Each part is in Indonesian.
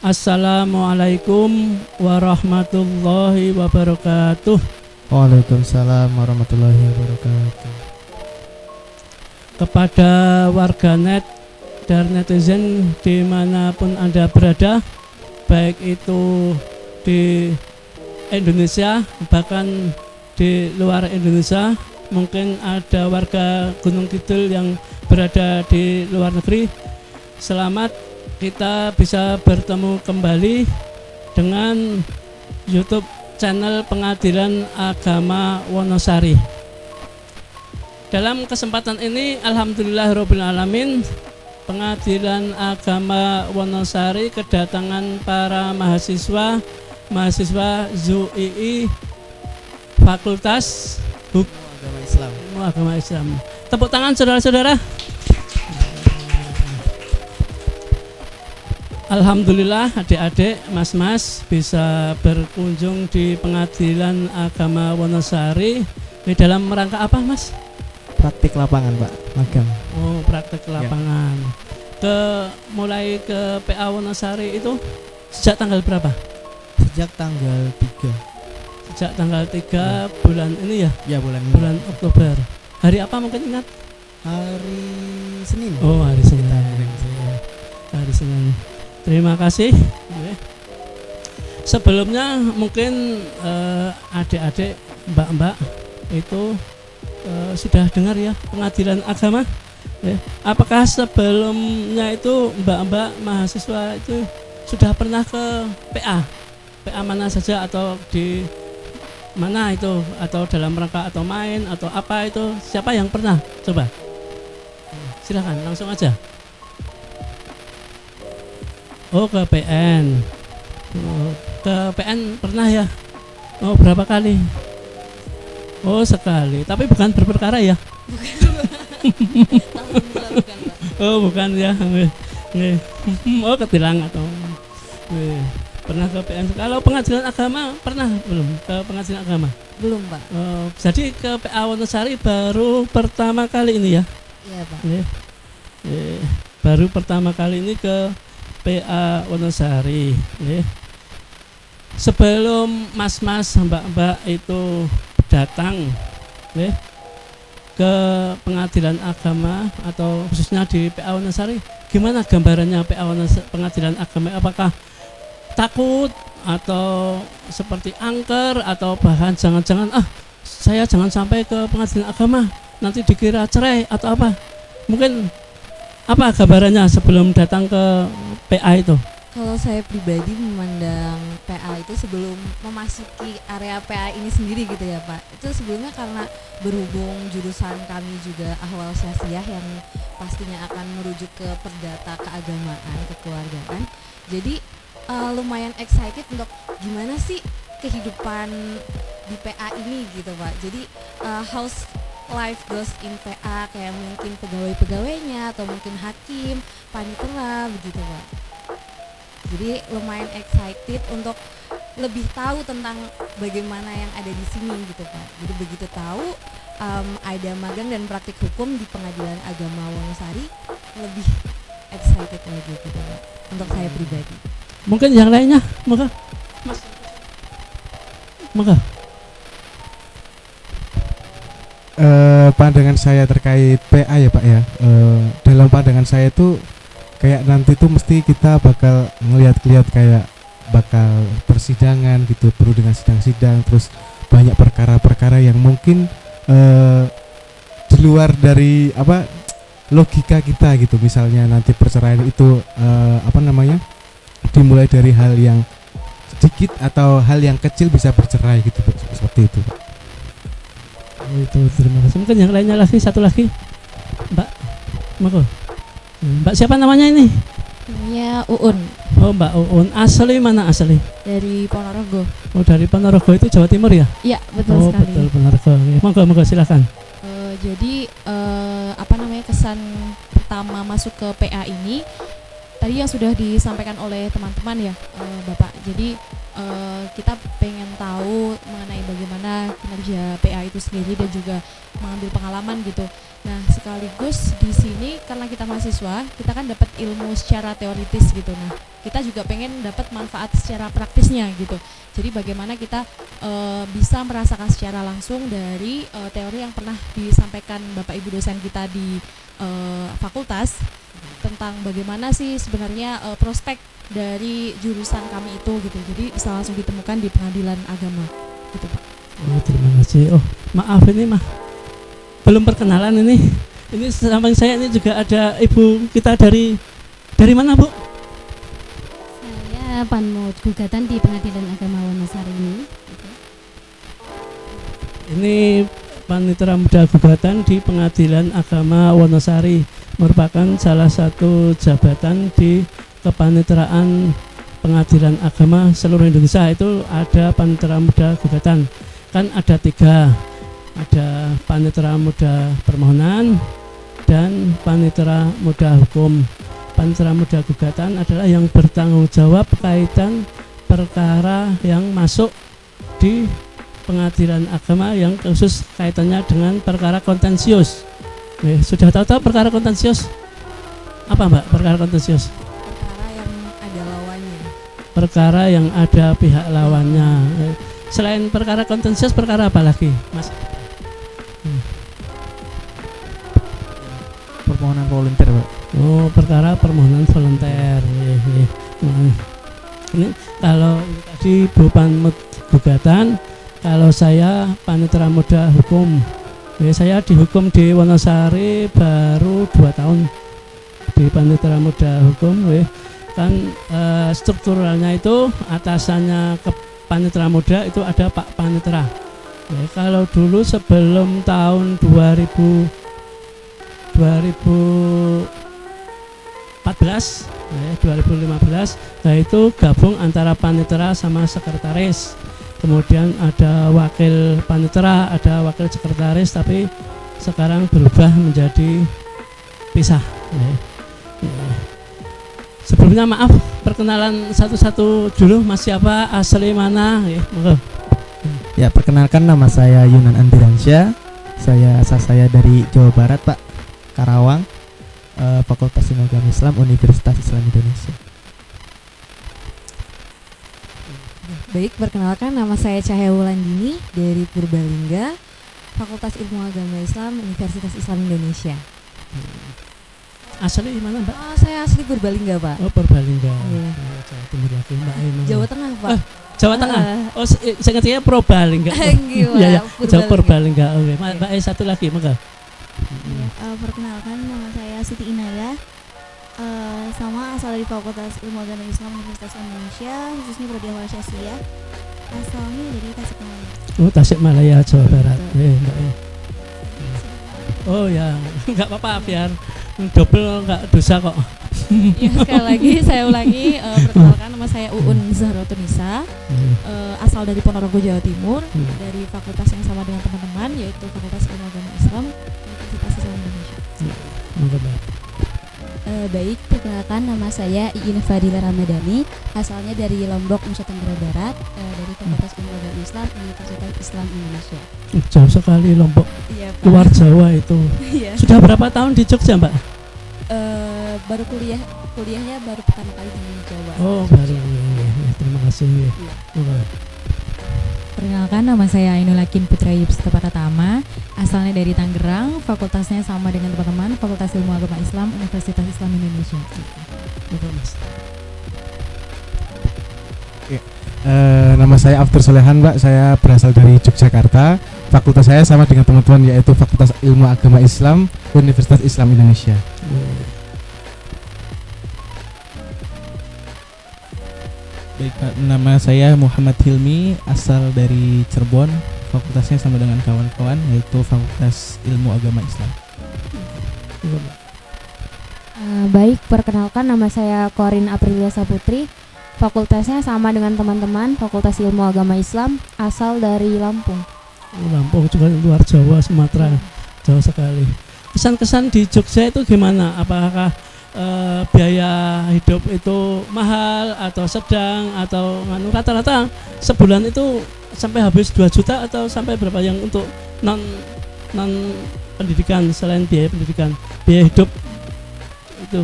Assalamualaikum warahmatullahi wabarakatuh. Waalaikumsalam warahmatullahi wabarakatuh. Kepada warganet dan netizen dimanapun Anda berada, baik itu di Indonesia bahkan di luar Indonesia, mungkin ada warga Gunung Kidul yang berada di luar negeri. Selamat, kita bisa bertemu kembali dengan YouTube channel Pengadilan Agama Wonosari. Dalam kesempatan ini, alhamdulillahirabbil alamin, Pengadilan Agama Wonosari kedatangan para mahasiswa ZUII Fakultas Agama Islam. Tepuk tangan saudara-saudara. Alhamdulillah adik-adik, mas-mas bisa berkunjung di Pengadilan Agama Wonosari. Ini dalam rangka apa, Mas? Praktik lapangan, Pak, magang. Oh, praktik lapangan. Mulai ke PA Wonosari itu sejak tanggal berapa? Sejak tanggal 3. Sejak tanggal 3 bulan ini ya? Ya, bulan Oktober. Hari apa mungkin ingat? Hari Senin. Oh, hari Senin. Hari Senin. Terima kasih. Sebelumnya mungkin adik-adik, mbak-mbak itu sudah dengar ya Pengadilan Agama. Apakah sebelumnya itu mbak-mbak mahasiswa itu sudah pernah ke PA? PA mana saja atau di mana itu, atau dalam rangka atau main atau apa itu? Siapa yang pernah? Coba. Silakan langsung aja. Oh, ke PN. Ke PN pernah ya? Oh, berapa kali? Oh, sekali. Tapi bukan berperkara ya? Bukan, Pak. Oh, bukan ya. Oh, ketilang atau pernah ke PN. Kalau Pengadilan Agama pernah belum? Ke Pengadilan Agama? Belum, Pak. Oh, jadi ke PA Wonosari baru pertama kali ini ya? Iya, Pak. Baru pertama kali ini ke PA Wonosari. Sebelum mas-mas, mbak-mbak itu datang ke Pengadilan Agama atau khususnya di PA Wonosari, gimana gambarannya PA Pengadilan Agama? Apakah takut atau seperti angker, atau bahkan jangan-jangan saya jangan sampai ke Pengadilan Agama nanti dikira cerai atau apa? Mungkin apa gambarannya sebelum datang ke PA itu? Kalau saya pribadi memandang PA itu sebelum memasuki area PA ini sendiri gitu ya, Pak. Itu sebelumnya karena berhubung jurusan kami juga ahwal syasiah yang pastinya akan merujuk ke perdata keagamaan, kekeluargaan. Jadi lumayan excited untuk gimana sih kehidupan di PA ini gitu, Pak. Jadi house life goes in PA, kayak mungkin pegawai-pegawainya atau mungkin hakim, panitera begitu, Pak. Jadi lumayan excited untuk lebih tahu tentang bagaimana yang ada di sini gitu, Pak. Jadi begitu tahu ada magang dan praktik hukum di Pengadilan Agama Wonosari, lebih excited lagi gitu, Pak. Untuk saya pribadi. Mungkin yang lainnya, maka Mas. Maka pandangan saya terkait PA ya, Pak ya. Dalam pandangan saya itu kayak nanti tuh mesti kita bakal ngelihat kayak bakal persidangan gitu, perlu dengan sidang-sidang, terus banyak perkara-perkara yang mungkin di luar dari logika kita gitu. Misalnya nanti perceraian itu dimulai dari hal yang sedikit atau hal yang kecil bisa bercerai gitu, seperti itu, Pak. Itu terima kasih. Mungkin yang lainnya lagi, satu lagi, Mbak. Mbak siapa namanya ini? Namanya Uun. Oh, Mbak Uun. Asli mana asli? Dari Ponorogo. Oh, dari Ponorogo itu Jawa Timur ya? Iya, betul oh, sekali. Oh, betul Ponorogo. Monggo silakan. Jadi kesan pertama masuk ke PA ini tadi yang sudah disampaikan oleh teman-teman ya, Bapak. Jadi kita pengen tahu mengenai bagaimana kinerja PA itu sendiri dan juga mengambil pengalaman gitu. Nah, sekaligus di sini karena kita mahasiswa, kita kan dapat ilmu secara teoritis gitu. Nah, kita juga pengen dapat manfaat secara praktisnya gitu. Jadi bagaimana kita bisa merasakan secara langsung dari teori yang pernah disampaikan Bapak Ibu dosen kita di fakultas tentang bagaimana sih sebenarnya prospek dari jurusan kami itu gitu. Jadi bisa langsung ditemukan di pengadilan agama gitu Pak. Oh, terima kasih. Oh, maaf ini mah belum perkenalan ini. Ini samping saya ini juga ada ibu kita dari mana, Bu? Saya panmut gugatan di Pengadilan Agama Wonosari ini. Ini panitera muda gugatan di Pengadilan Agama Wonosari, merupakan salah satu jabatan di kepanitraan Pengadilan Agama seluruh Indonesia. Itu ada panitera muda gugatan. Kan ada 3, ada panitera muda permohonan dan panitera muda hukum. Panitera muda gugatan adalah yang bertanggung jawab kaitan perkara yang masuk di Pengadilan Agama yang khusus kaitannya dengan perkara kontensius. Sudah tahu perkara kontensius? Apa Mbak perkara kontensius? Perkara yang ada lawannya. Perkara yang ada pihak lawannya. Selain perkara kontensius, perkara apa lagi, Mas? Permohonan volunteer, Pak. Oh, perkara permohonan volunteer. Ini kalau tadi Bu Panmut gugatan, kalau saya panitera muda hukum. Saya dihukum di Wonosari baru 2 tahun di panitera muda hukum. Kan strukturalnya itu atasannya ke panitera muda itu ada Pak Panitera. Kalau dulu sebelum tahun 2015, nah itu gabung antara panitera sama sekretaris. Kemudian ada wakil panitera, ada wakil sekretaris, tapi sekarang berubah menjadi pisah. Sebelumnya maaf, perkenalan satu-satu dulu, Mas siapa, asli mana? Ya, perkenalkan nama saya Yunan Andiransyah. Asal saya dari Jawa Barat, Pak. Karawang, Fakultas Ilmu Agama Islam, Universitas Islam Indonesia. Baik, perkenalkan nama saya Cahaya Wulandini dari Purbalingga, Fakultas Ilmu Agama Islam, Universitas Islam Indonesia. Asli mana, Mbak? Saya asli Purbalingga, Pak. Oh, Purbalingga. Iya. Jawa Timur lagi, Mbak. Jawa Tengah, Pak. Jawa Tengah. Oh, saya ngertinya Purbalingga. Iya, Jawa Purbalingga. Oke, Mbak satu lagi, monggo. Perkenalkan, nama saya Siti Inayah. Sama asal dari Fakultas Ilmu Agama Islam Universitas Indonesia, khususnya prodi awal Syasiah. Asalnya dari Tasikmalaya. Oh, Tasikmalaya, Jawa Barat. Mbak. Oh ya, nggak apa-apa, biar double nggak dosa kok. Ya, sekali lagi saya ulangi, perkenalkan nama saya Uun Zahrotunisa, asal dari Ponorogo, Jawa Timur, dari fakultas yang sama dengan teman-teman, yaitu Fakultas Ilmu Agama Islam Universitas Islam Indonesia. Baik, perkenalkan nama saya Iin Fadila Ramadhani, asalnya dari Lombok, Nusa Tenggara Barat, dari Fakultas Ilmu Agama Islam Universitas Islam Indonesia. Jauh sekali Lombok, Iya, Pak. luar Jawa itu. Iya. Sudah berapa tahun di Jogja, Mbak? Baru kuliahnya baru pertama kali di Jawa. Oh, baru. Ya, terima kasih. Perkenalkan, nama saya Ainul Hakim Putra Yusuf Pratama, asalnya dari Tangerang, fakultasnya sama dengan teman-teman, Fakultas Ilmu Agama Islam Universitas Islam Indonesia. Nama saya Aftur Solehan, Mbak. Saya berasal dari Yogyakarta. Fakultas saya sama dengan teman-teman, yaitu Fakultas Ilmu Agama Islam Universitas Islam Indonesia. Baik, Pak. Nama saya Muhammad Hilmi, asal dari Cirebon. Fakultasnya sama dengan kawan-kawan, yaitu Fakultas Ilmu Agama Islam. Baik, perkenalkan nama saya Korin Aprilia Saputri. Fakultasnya sama dengan teman-teman, Fakultas Ilmu Agama Islam, asal dari Lampung. Lampung juga luar Jawa, Sumatera, jauh sekali. Kesan-kesan di Jogja itu gimana? Apakah biaya hidup itu mahal atau sedang atau rata-rata sebulan itu sampai habis 2 juta atau sampai berapa yang untuk non pendidikan, selain biaya pendidikan, biaya hidup itu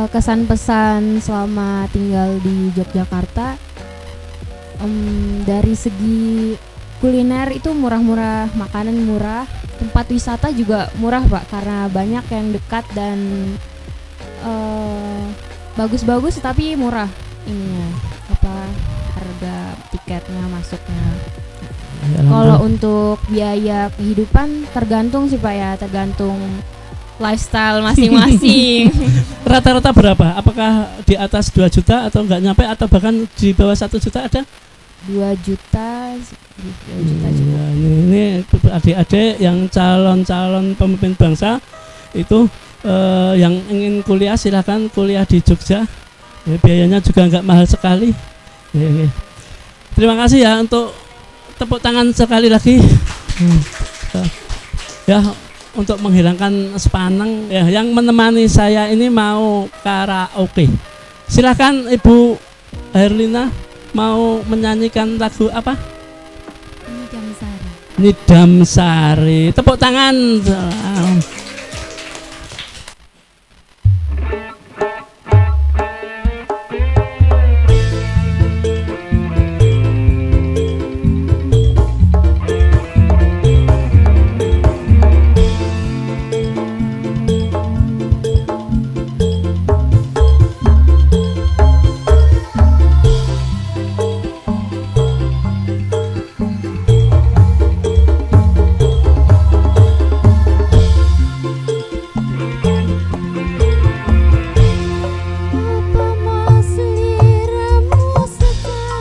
kesan pesan selama tinggal di Yogyakarta, dari segi kuliner itu murah-murah, makanan murah, tempat wisata juga murah Pak, karena banyak yang dekat dan bagus-bagus tapi murah ininya, harga tiketnya masuknya. Kalau untuk biaya kehidupan tergantung sih Pak ya, tergantung lifestyle masing-masing. Rata-rata berapa? Apakah di atas 2 juta atau enggak nyampe atau bahkan di bawah 1 juta ada? 2 juta, 2 juta juga. Ya, ini adik-adik yang calon-calon pemimpin bangsa itu yang ingin kuliah silahkan kuliah di Jogja. Ya, biayanya juga enggak mahal sekali. Ya. Terima kasih ya untuk tepuk tangan sekali lagi. Ya, untuk menghilangkan sepaneng ya, yang menemani saya ini mau karaoke. Silakan Ibu Herlina mau menyanyikan lagu apa? Nidam Sari. Nidam Sari. Tepuk tangan.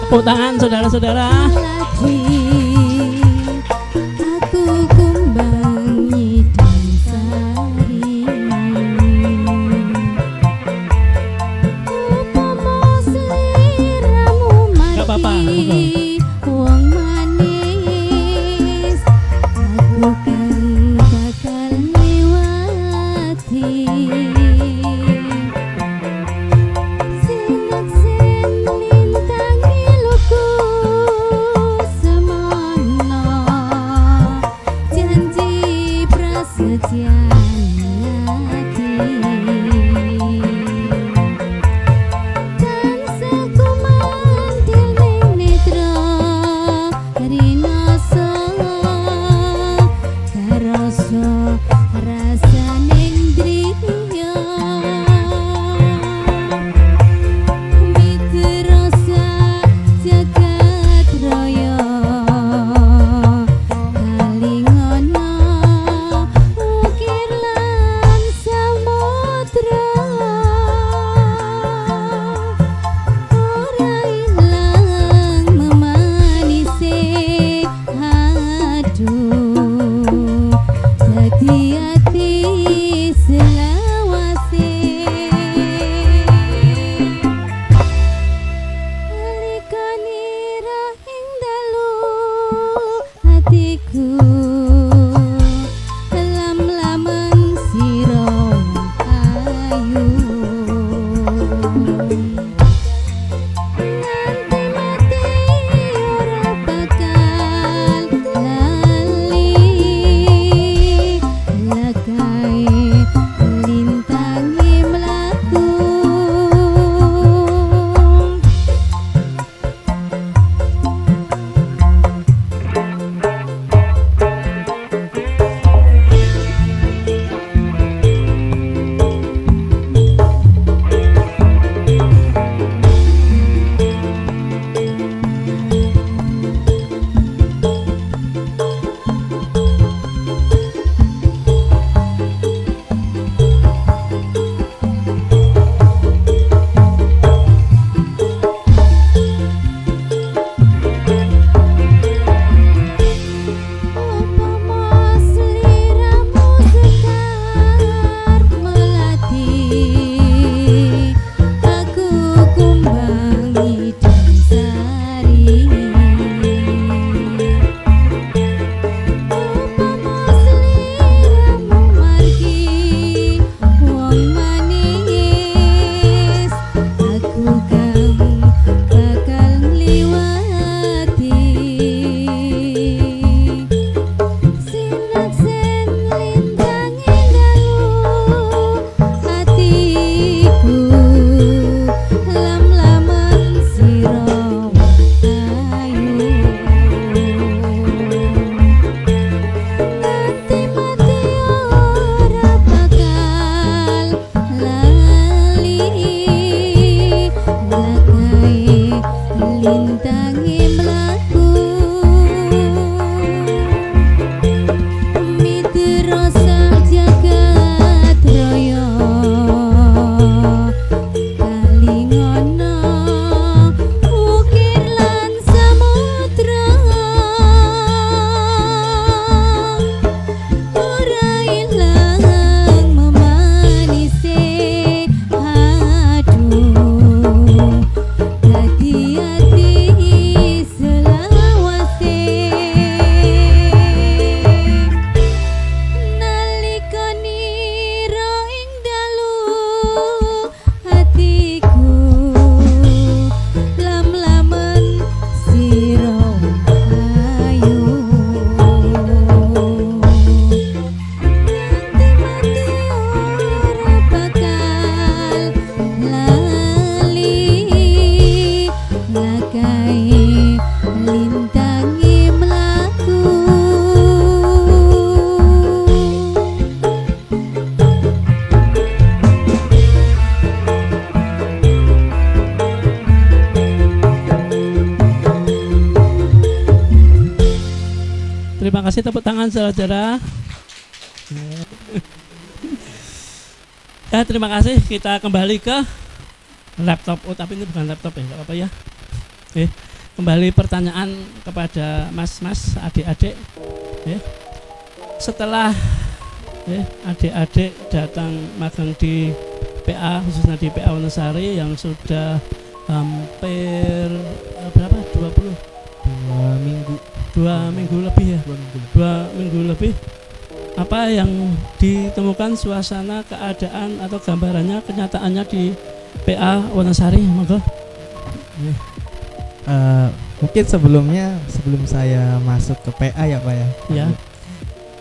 Tepuk tangan saudara-saudara. Aku kumbang Nidam Sari, upama sliramu mati wong manis, aku kan bakal liwati. Dia tangan saudara. Ya, terima kasih. Kita kembali ke laptop. Oh, tapi ini bukan laptop ya, nggak apa-apa ya. Oke, kembali pertanyaan kepada mas-mas, adik-adik. Setelah adik-adik datang magang di PA, khususnya di PA Wonosari yang sudah hampir berapa? 2 minggu lebih ya. 2 minggu lebih. Apa yang ditemukan suasana, keadaan atau gambarannya, kenyataannya di PA Wonosari? Monggo. Mungkin sebelum saya masuk ke PA ya Pak ya. Ya.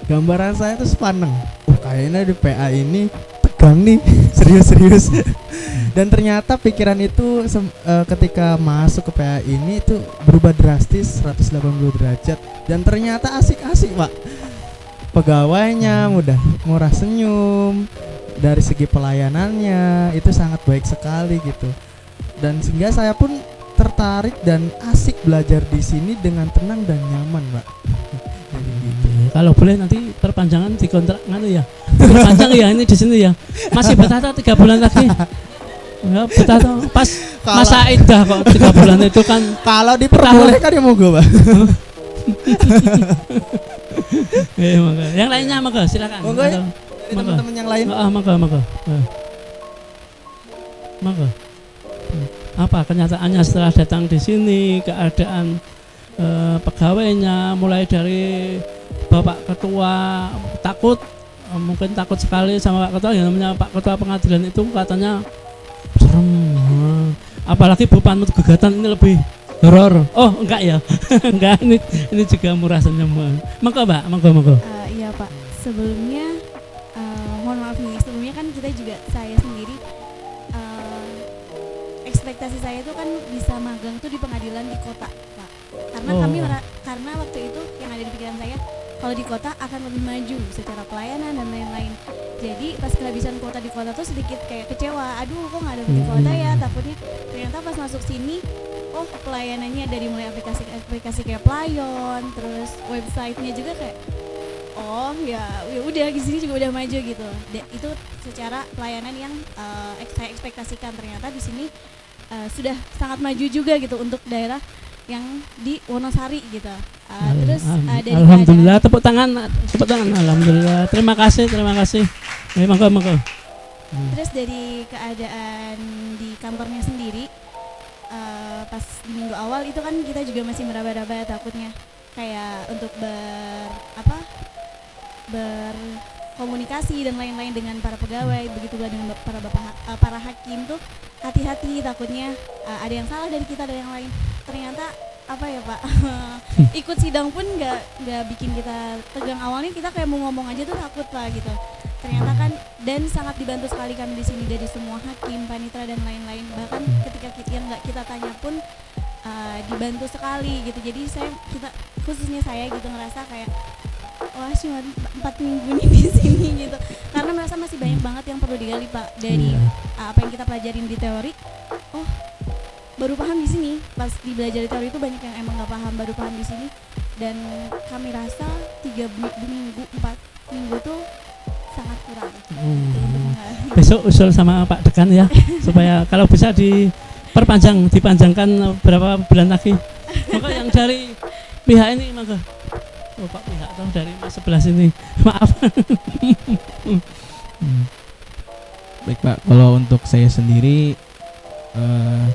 Gambaran saya tuh sepaneng. Kayaknya di PA ini tegang nih, serius-serius. Dan ternyata pikiran itu ketika masuk ke PA ini itu berubah drastis 180 derajat. Dan ternyata asik-asik Pak. Pegawainya murah senyum, dari segi pelayanannya itu sangat baik sekali gitu. Dan sehingga saya pun tertarik dan asik belajar di sini dengan tenang dan nyaman, Pak. Jadi gitu. Kalau boleh nanti perpanjangan dikontrak ya. Perpanjang ya ini di sini ya. Masih betah 3 bulan lagi. Ya, betah pas masa iddah kok 3 bulan itu kan. Kalau diperbolehkan ya monggo, Pak. Yang lainnya monggo silakan. Monggo ya, dari teman-teman yang lain. Monggo. Monggo. Apa kenyataannya setelah datang di sini, keadaan pegawainya, mulai dari Bapak Ketua takut, mungkin takut sekali sama Pak Ketua, yang namanya Pak Ketua Pengadilan itu katanya serem. Apalagi Bu Panmut Gugatan ini lebih horor. Oh enggak ya. Enggak, ini juga murah senyum. Monggo Mbak, monggo. Iya Pak, sebelumnya mohon maaf nih, sebelumnya kan kita juga, saya sendiri ekspektasi saya itu kan bisa magang tuh di pengadilan di kota Pak. Karena karena waktu itu yang ada di pikiran saya, kalau di kota akan lebih maju secara pelayanan dan lain-lain. Jadi pas kehabisan kuota di kota tuh sedikit kayak kecewa, aduh kok nggak ada di kota ya, takutnya. Ternyata pas masuk sini, oh pelayanannya dari mulai aplikasi kayak Playon, terus websitenya juga kayak oh ya udah di sini juga udah maju gitu. Itu secara pelayanan yang saya ekspektasikan. Ternyata di sini sudah sangat maju juga gitu untuk daerah yang di Wonosari gitu. Terus dari alhamdulillah, tepuk tangan. Alhamdulillah. Terima kasih. Monggo. Terus dari keadaan di kantornya sendiri, pas di minggu awal itu kan kita juga masih meraba-raba takutnya kayak untuk berkomunikasi dan lain-lain dengan para pegawai, begitulah dengan para hakim tuh hati-hati, takutnya ada yang salah dari kita dan yang lain. Ternyata apa ya Pak, ikut sidang pun nggak bikin kita tegang. Awalnya kita kayak mau ngomong aja tuh takut Pak gitu. Ternyata kan, dan sangat dibantu sekali kami di sini dari semua hakim, panitera dan lain-lain. Bahkan ketika yang nggak kita tanya pun dibantu sekali gitu. Jadi khususnya saya gitu ngerasa kayak wah cuma 4 minggu nih di sini gitu. Karena merasa masih banyak banget yang perlu digali Pak dari apa yang kita pelajarin di teori. Oh baru paham di sini. Pas di belajar di teori itu banyak yang emang nggak paham, baru paham di sini. Dan kami rasa 3 minggu 4 minggu tuh sangat kurang. Besok usul sama Pak Dekan ya, supaya kalau bisa dipanjangkan berapa bulan lagi. Maka yang dari pihak ini maka Pak pihak atau dari Mas sebelah sini, maaf. Baik Pak, kalau untuk saya sendiri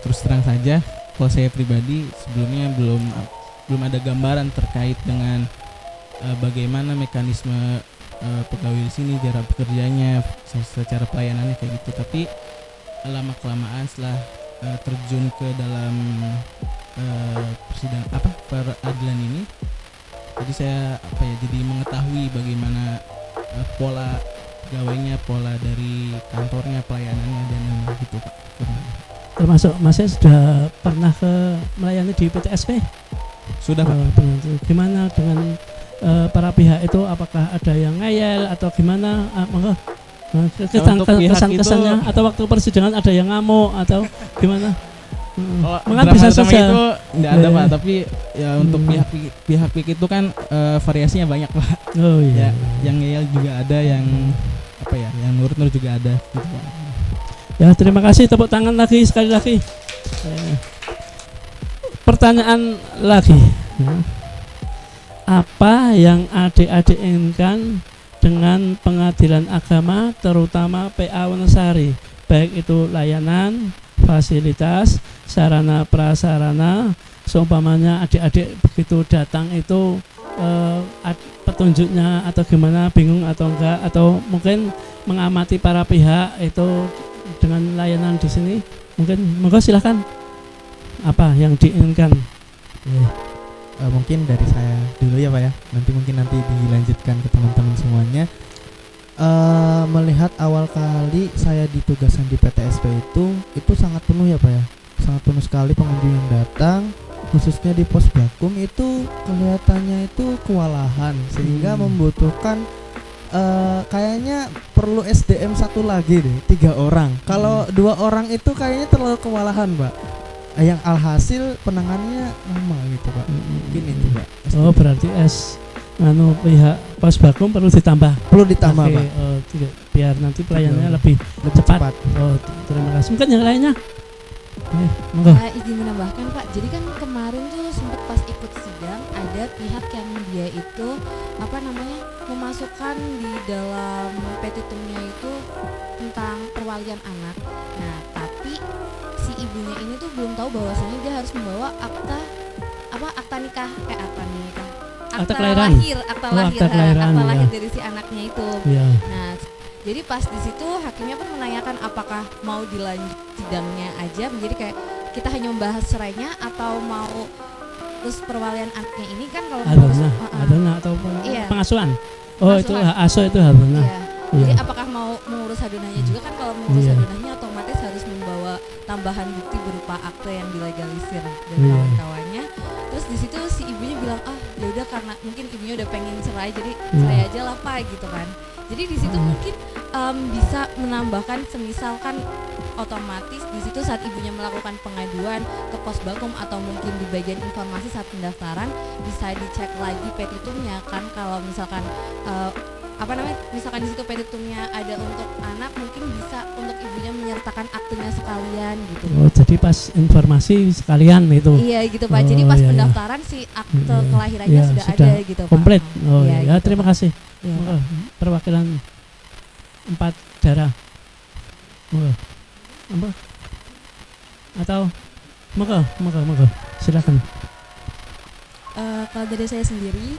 terus terang saja, kalau saya pribadi sebelumnya belum ada gambaran terkait dengan bagaimana mekanisme pegawai di sini, cara bekerjanya, secara pelayanannya kayak gitu. Tapi lama kelamaan setelah terjun ke dalam peradilan ini, jadi saya jadi mengetahui bagaimana pola pegawainya, pola dari kantornya, pelayanannya dan gitu Pak. Termasuk Mas sudah pernah melayani di PTSP? Sudah Pak. Gimana dengan para pihak itu, apakah ada yang ngeyel atau gimana? Kesan-kesannya atau waktu persidangan ada yang ngamuk atau gimana? Oh, Maka draft bisa pertama saja. itu nggak ada Iya. Pak, tapi ya untuk pihak itu kan variasinya banyak Pak. Oh iya. Ya, yang ngeyel juga ada, yang apa ya, yang nurut-nurut juga ada gitu Pak. Ya, terima kasih, tepuk tangan lagi sekali lagi. Pertanyaan lagi. Apa yang adik-adik inginkan dengan pengadilan agama, terutama PA Wonosari, baik itu layanan, fasilitas, sarana prasarana, seumpamanya adik-adik begitu datang itu petunjuknya atau gimana, bingung atau enggak, atau mungkin mengamati para pihak itu dengan layanan di sini, monggo silahkan, apa yang diinginkan. Mungkin dari saya dulu ya Pak ya, nanti dilanjutkan ke teman-teman semuanya. Melihat awal kali saya ditugaskan di PTSP itu sangat penuh ya Pak ya, sangat penuh sekali pengunjung yang datang, khususnya di pos Bakum itu kelihatannya itu kewalahan, sehingga membutuhkan kayaknya perlu SDM satu lagi deh, 3 orang. Kalau 2 orang itu kayaknya terlalu kewalahan Pak. Yang alhasil penanganannya lama gitu Pak. Mungkin itu Pak. Oh, berarti pihak pos Bakum perlu ditambah. Oke, Pak. Biar nanti pelayanannya lebih cepat. Oh, terima kasih. Mungkin yang lainnya. Monggo. Izin menambahkan Pak, jadi kan kemarin tuh sempat pas ikut sidang ada pihak yang dia itu memasukkan di dalam petitumnya itu tentang perwalian anak. Nah, tapi si ibunya ini tuh belum tahu bahwasanya dia harus membawa akta nikah, akta lahir dari si anaknya itu. Yeah. Nah, jadi pas di situ hakimnya pun menanyakan apakah mau dilanjut sidangnya aja, menjadi kayak kita hanya membahas cerainya atau mau terus perwalian anaknya ini kan kalau adana atau iya. pengasuhan. Oh, itu asuh itu hadana. Iya. Jadi apakah mau mengurus hadunahnya juga kan, kalau mengurus hadunahnya otomatis harus membawa tambahan bukti berupa akte yang dilegalisir dan kawan-kawannya. Terus di situ si ibunya bilang, ya udah karena mungkin ibunya udah pengen cerai, jadi cerai aja lah Pak gitu kan. Jadi di situ mungkin bisa menambahkan, semisalkan otomatis di situ saat ibunya melakukan pengaduan ke pos Bakum atau mungkin di bagian informasi saat pendaftaran bisa dicek lagi petitumnya kan, kalau misalkan misalkan di situ petitumnya ada untuk anak, mungkin bisa untuk ibunya menyertakan aktenya sekalian gitu. Oh, jadi pas informasi sekalian itu. Iya gitu Pak. Jadi pas pendaftaran si akte kelahirannya sudah ada gitu Pak. Komplit. Oh ya, gitu, terima kasih. Ya. Perwakilan 4 daerah. Atau monggo. Silakan. Kalau dari saya sendiri,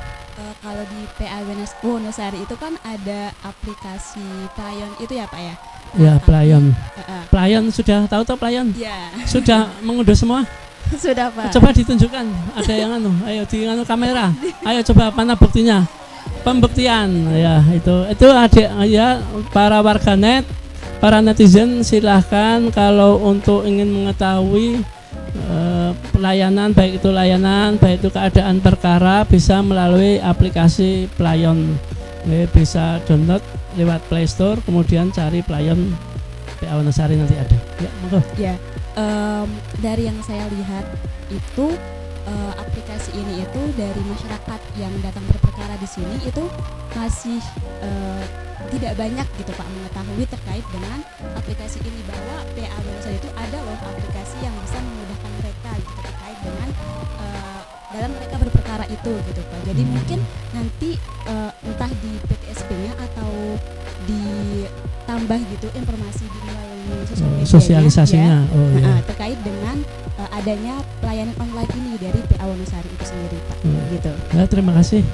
kalau di PA Wonosari itu kan ada aplikasi Playon itu ya Pak ya? Ya, Playon. Playon sudah tahu toh Playon? Ya. Sudah mengunduh semua? Sudah Pak. Coba ditunjukkan, ada yang ayo di kamera. Ayo coba mana buktinya? Pembuktian ya, itu adik ya, para warganet, para netizen, silahkan kalau untuk ingin mengetahui pelayanan, baik itu keadaan perkara, bisa melalui aplikasi Playon. Bisa download lewat Play Store, kemudian cari Playon PA Wonosari, nanti ada. Ya, monggo. Ya, dari yang saya lihat itu aplikasi ini itu dari masyarakat yang datang berperkara di sini itu masih tidak banyak gitu Pak mengetahui terkait dengan aplikasi ini, bahwa PA Wonosari itu ada loh aplikasi yang bisa memudahkan mereka gitu terkait dengan dalam mereka berperkara itu gitu Pak. Jadi mungkin nanti entah di PTSP-nya atau ditambah gitu informasi di melalui sosialisasinya terkait dengan adanya pelayanan online ini dari PA Wonosari itu sendiri Pak. Gitu. Ya, terima kasih.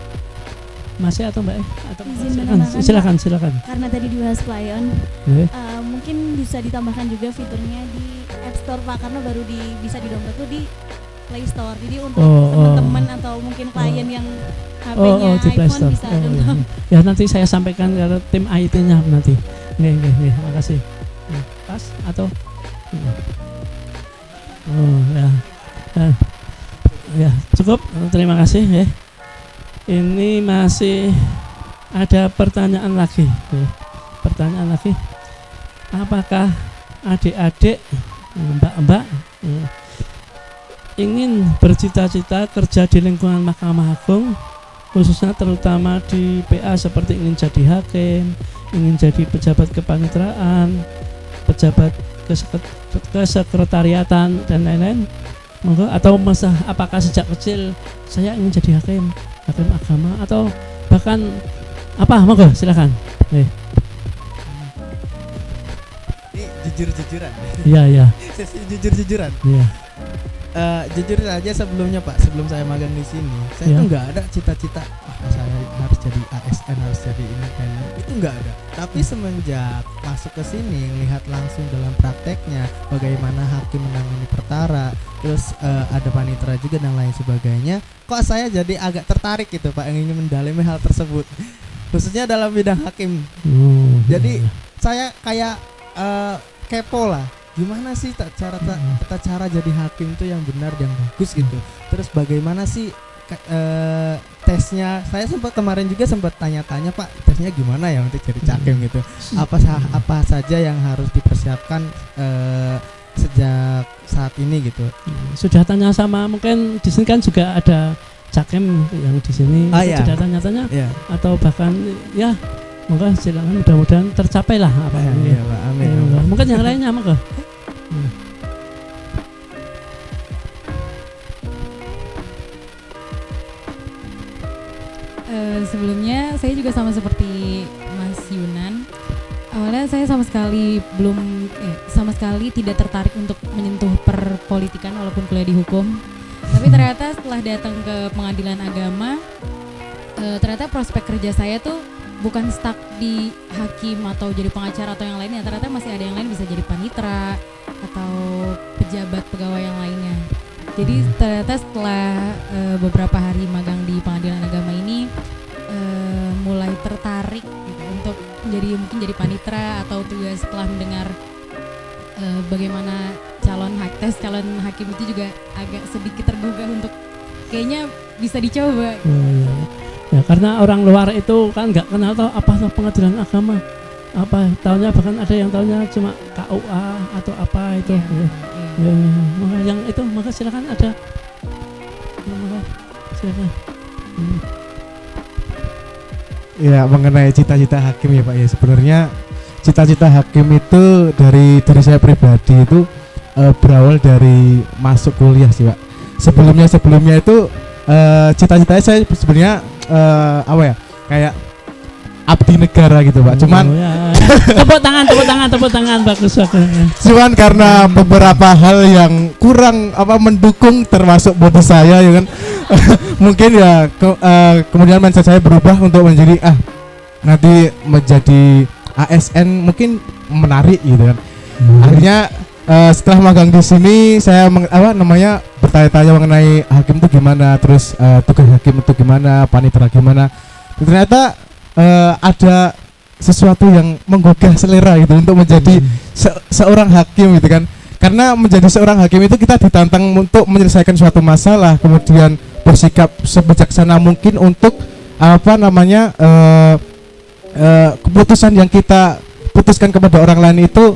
Masih atau Mbak? Atau silakan. Karena tadi dibahas Playon, mungkin bisa ditambahkan juga fiturnya di App Store Pak, karena baru bisa di-download tuh di Play Store. Jadi untuk teman-teman atau mungkin klien yang HP-nya iPhone bisa download. Ya, nanti saya sampaikan ke tim IT-nya nanti. Nih, makasih. Pas atau? Ya, cukup. Terima kasih ya. Ini masih ada pertanyaan lagi. Pertanyaan lagi. Apakah adik-adik, mbak-mbak ingin bercita-cita kerja di lingkungan Mahkamah Agung, khususnya terutama di PA, seperti ingin jadi hakim, ingin jadi pejabat kepanitraan, pejabat kesekretariatan dan lain-lain, monggo, atau apakah sejak kecil saya ingin jadi hakim agama, atau bahkan apa, monggo silakan. Ini jujur-jujuran. Iya. Sesi jujur-jujuran. Iya. Jujur saja sebelumnya Pak, sebelum saya magang di sini, saya tuh nggak ada cita-cita saya harus jadi ASN, harus jadi ini kan, itu nggak ada. Tapi semenjak masuk ke sini, lihat langsung dalam prakteknya bagaimana hakim menangani perkara, terus ada panitera juga dan lain sebagainya, kok saya jadi agak tertarik gitu Pak, ingin mendalami hal tersebut, khususnya dalam bidang hakim. Jadi saya kayak kepo lah, gimana sih tata cara jadi hakim itu yang benar, yang bagus gitu. Terus bagaimana sih tesnya? Saya sempat kemarin juga sempat tanya-tanya, Pak, tesnya gimana ya untuk jadi hakim gitu. Apa saja yang harus dipersiapkan sejak saat ini gitu. Sudah tanya sama, mungkin di sini kan juga ada cakem yang di sini, sudah tanya-tanya, atau bahkan ya maka silakan, mudah-mudahan tercapai lah apa ini. Ya, Pak, amin. Mungkin yang lainnya maka. Sebelumnya saya juga sama seperti Mas Yunan. Awalnya saya sama sekali tidak tertarik untuk menyentuh perpolitikan walaupun kuliah di hukum. Tapi ternyata setelah datang ke pengadilan agama, ternyata prospek kerja saya tuh bukan stuck di hakim atau jadi pengacara atau yang lainnya. Ternyata masih ada yang lain, bisa jadi panitera atau pejabat pegawai yang lainnya. Jadi ternyata setelah beberapa hari magang di pengadilan agama ini, mulai tertarik gitu untuk mungkin jadi panitera, atau juga setelah mendengar bagaimana calon hakim itu juga agak sedikit tergugah untuk kayaknya bisa dicoba. Ya, karena orang luar itu kan nggak kenal tahu apa pengadilan agama, apa tahunya, bahkan ada yang tahunya cuma KUA atau apa itu. Maka yang itu, maka silakan ada. Maka silakan. Ya, mengenai cita-cita hakim ya Pak ya, sebenarnya cita-cita hakim itu dari saya pribadi itu berawal dari masuk kuliah sih Pak. Sebelumnya itu cita-citanya saya sebenarnya kayak abdi negara gitu Pak. Cuman tepuk tangan bagus. Cuman karena beberapa hal yang kurang mendukung, termasuk body saya ya kan. Mungkin ya kemudian mindset saya berubah untuk menjadi nanti menjadi ASN mungkin menarik gitu kan. Akhirnya setelah magang di sini saya bertanya-tanya mengenai hakim itu gimana, terus tugas hakim itu gimana, panitera gimana. Ternyata ada sesuatu yang menggugah selera gitu untuk menjadi seorang hakim gitu kan. Karena menjadi seorang hakim itu kita ditantang untuk menyelesaikan suatu masalah, kemudian bersikap sebijaksana mungkin untuk keputusan yang kita putuskan kepada orang lain itu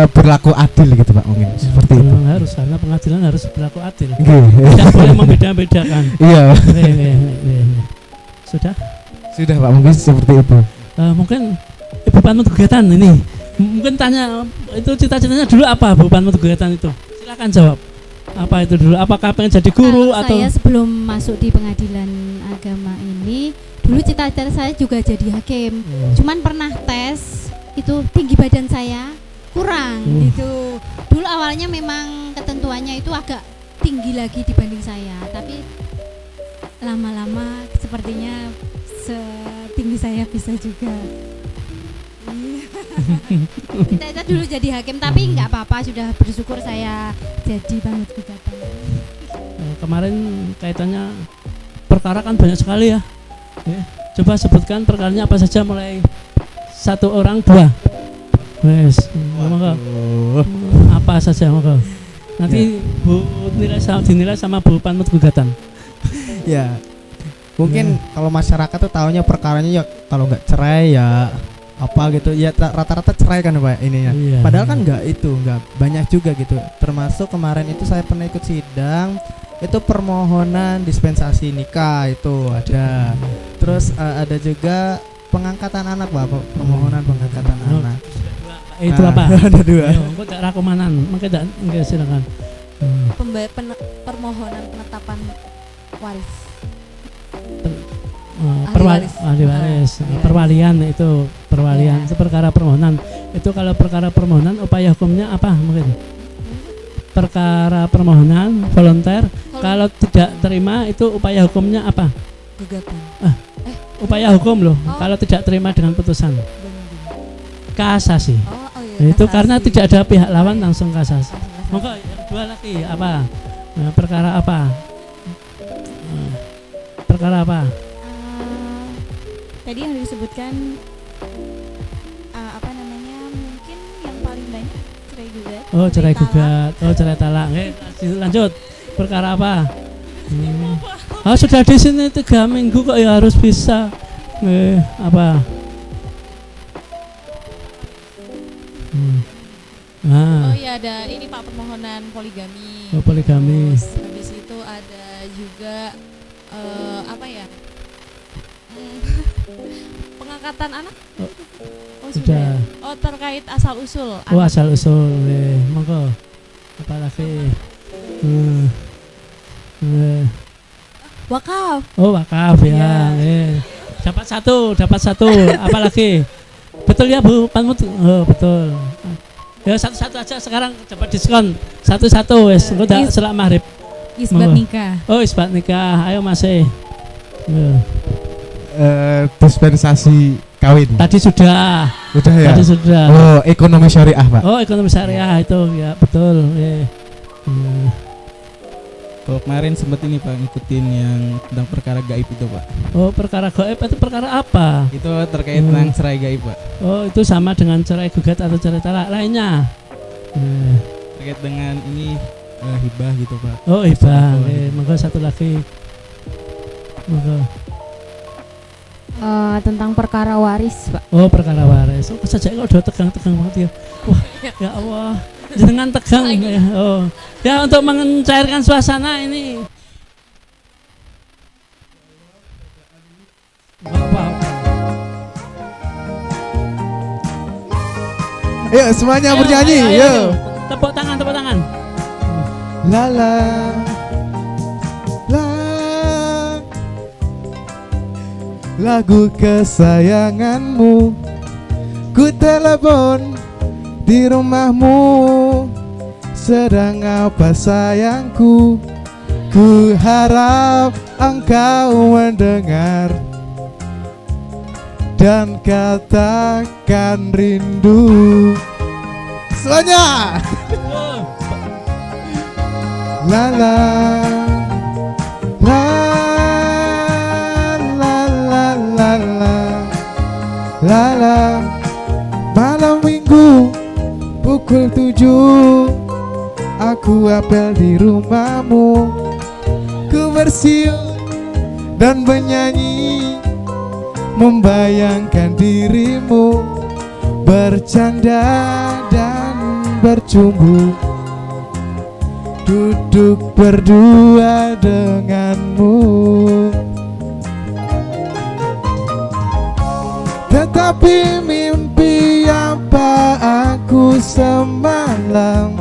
berlaku adil gitu Pak, mungkin seperti itu. Harus, karena pengadilan harus berlaku adil. Tidak boleh membeda-bedakan. Iya. Sudah Pak, mungkin seperti itu. Mungkin Ibu Panmut Gugatan ini mungkin tanya, itu cita-citanya dulu apa Bu Panmut Gugatan itu? Silakan jawab. Apa itu dulu? Apakah pengen jadi guru atau? Saya sebelum masuk di pengadilan agama ini, dulu cita-cita saya juga jadi hakim. Cuman pernah tes, itu tinggi badan saya kurang gitu. Dulu awalnya memang ketentuannya itu agak tinggi lagi dibanding saya, tapi lama-lama sepertinya setinggi saya bisa juga. Kita dulu jadi hakim, tapi nggak apa-apa, sudah bersyukur saya jadi Panmut Gugatan. Kemarin kaitannya perkara kan banyak sekali ya. Coba sebutkan perkaranya apa saja, mulai 1 orang 2. Wes, apa saja monggo. Nanti Bu dinilai sama Bu Panmut Gugatan. Ya, mungkin kalau masyarakat tuh taunya perkaranya ya kalau nggak cerai ya apa gitu ya, rata-rata cerai kan Pak ininya. Iya. Padahal kan nggak banyak juga gitu. Termasuk kemarin itu saya pernah ikut sidang, itu permohonan dispensasi nikah itu ada. Terus ada juga pengangkatan anak Pak, permohonan pengangkatan anak. Itu apa? Ada 2. Engko tak rakomanan, mangke tak enggak silakan. Permohonan penetapan waris. Ahli waris. Perwalian itu perwalian. Itu perkara permohonan. Itu kalau perkara permohonan upaya hukumnya apa mungkin? Perkara permohonan volunter. Kalau tidak terima itu upaya hukumnya apa? Gugatan. Upaya hukum loh. Kalau tidak terima dengan putusan. Kasasi. Itu kasasi. karena tidak ada pihak lawan langsung kasasi. Monggo yang 2 lagi apa? Perkara apa? Perkara apa? Tadi yang disebutkan apa namanya, mungkin yang paling banyak cerai gugat. Oh, cerai gugat. Oh, cerai talak. Lanjut. Perkara apa? Sudah di sini 3 minggu kok ya harus bisa. Apa? Oh iya, ada ini Pak, permohonan poligami. Oh, poligami. Terus habis itu ada juga apa ya? Pengangkatan anak? Oh, sudah. Oh, terkait asal usul. Oh, asal usul. Monggo. Apa lagi? Wakaf. Oh, wakaf ya. Dapat satu. Apa lagi? Betul ya Bu, Panmut? Oh, betul. Ya satu-satu aja sekarang dapat diskon. Satu-satu wes, engko dak selak maghrib. Isbat nikah. Oh, isbat nikah. Ayo masih. Dispensasi kawin. Tadi sudah. Udah ya? Tadi sudah. Oh, ekonomi syariah, Pak. Oh, ekonomi syariah itu ya, betul. Kalau kemarin sempat ini Pak ngikutin yang tentang perkara gaib itu Pak. Oh, perkara gaib itu perkara apa? Itu terkait tentang cerai gaib Pak. Oh, itu sama dengan cerai gugat atau cerai talak lainnya? Terkait dengan ini hibah gitu Pak. Oh, hibah. Monggo satu lagi. Monggo. Tentang perkara waris Pak. Oh, perkara waris. Oh, saja kok udah tegang-tegang banget ya. Wah, ya Allah. Jenengan tegang ya. Oh. Ya, untuk mencairkan suasana ini. Ayo semuanya bernyanyi. Ayo. Tepuk tangan. La la la. Lagu kesayanganmu, ku telepon di rumahmu. Sedang apa sayangku? Ku harap engkau mendengar dan katakan rindu. Semuanya. La la la la la la la la la. Malam minggu pukul 7 aku apel di rumahmu. Ku bersiul dan bernyanyi, membayangkan dirimu, bercanda dan bercumbu, duduk berdua denganmu. Tetapi mimpi apa aku semalam,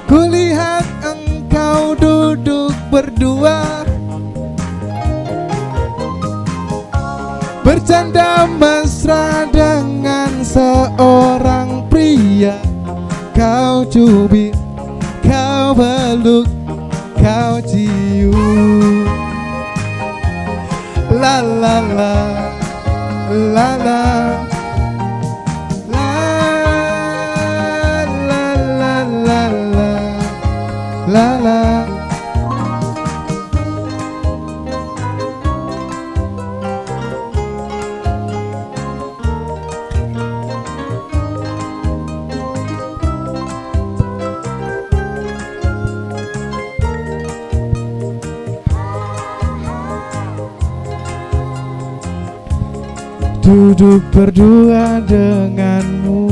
kulihat engkau duduk berdua, bercanda mesra dengan seorang pria. Kau cubit, kau peluk, kau cium. La la la la la la la la la la la. duduk berdua denganmu.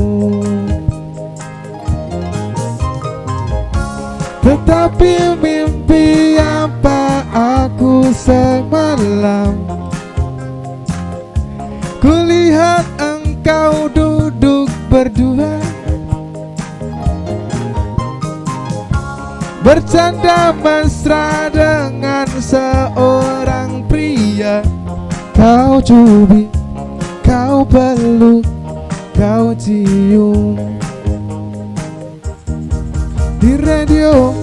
Tetapi mimpi apa aku semalam, kulihat engkau duduk berdua, bercanda mesra dengan seorang pria. Kau cubit, kau peluk, kau cium. Di radio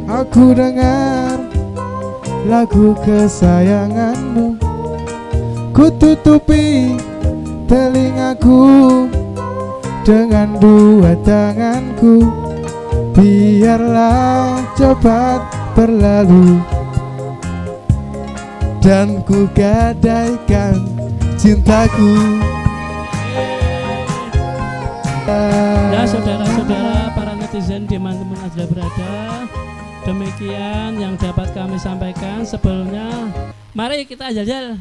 aku dengar lagu kesayanganmu. Ku tutupi telingaku dengan dua tanganku. Biarlah cepat berlalu dan ku gadaikan cintaku. Ya saudara-saudara para netizen dimanapun Anda berada, demikian yang dapat kami sampaikan. Sebelumnya mari kita jajal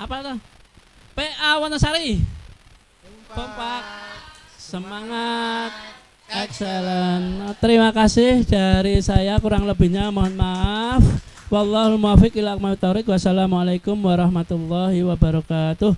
apa tuh? PA Wonosari kompak, semangat, excellent. Terima kasih dari saya, kurang lebihnya mohon maaf. Wallahul muwaffiq ila aqwamit thoriq. Wassalamualaikum warahmatullahi wabarakatuh.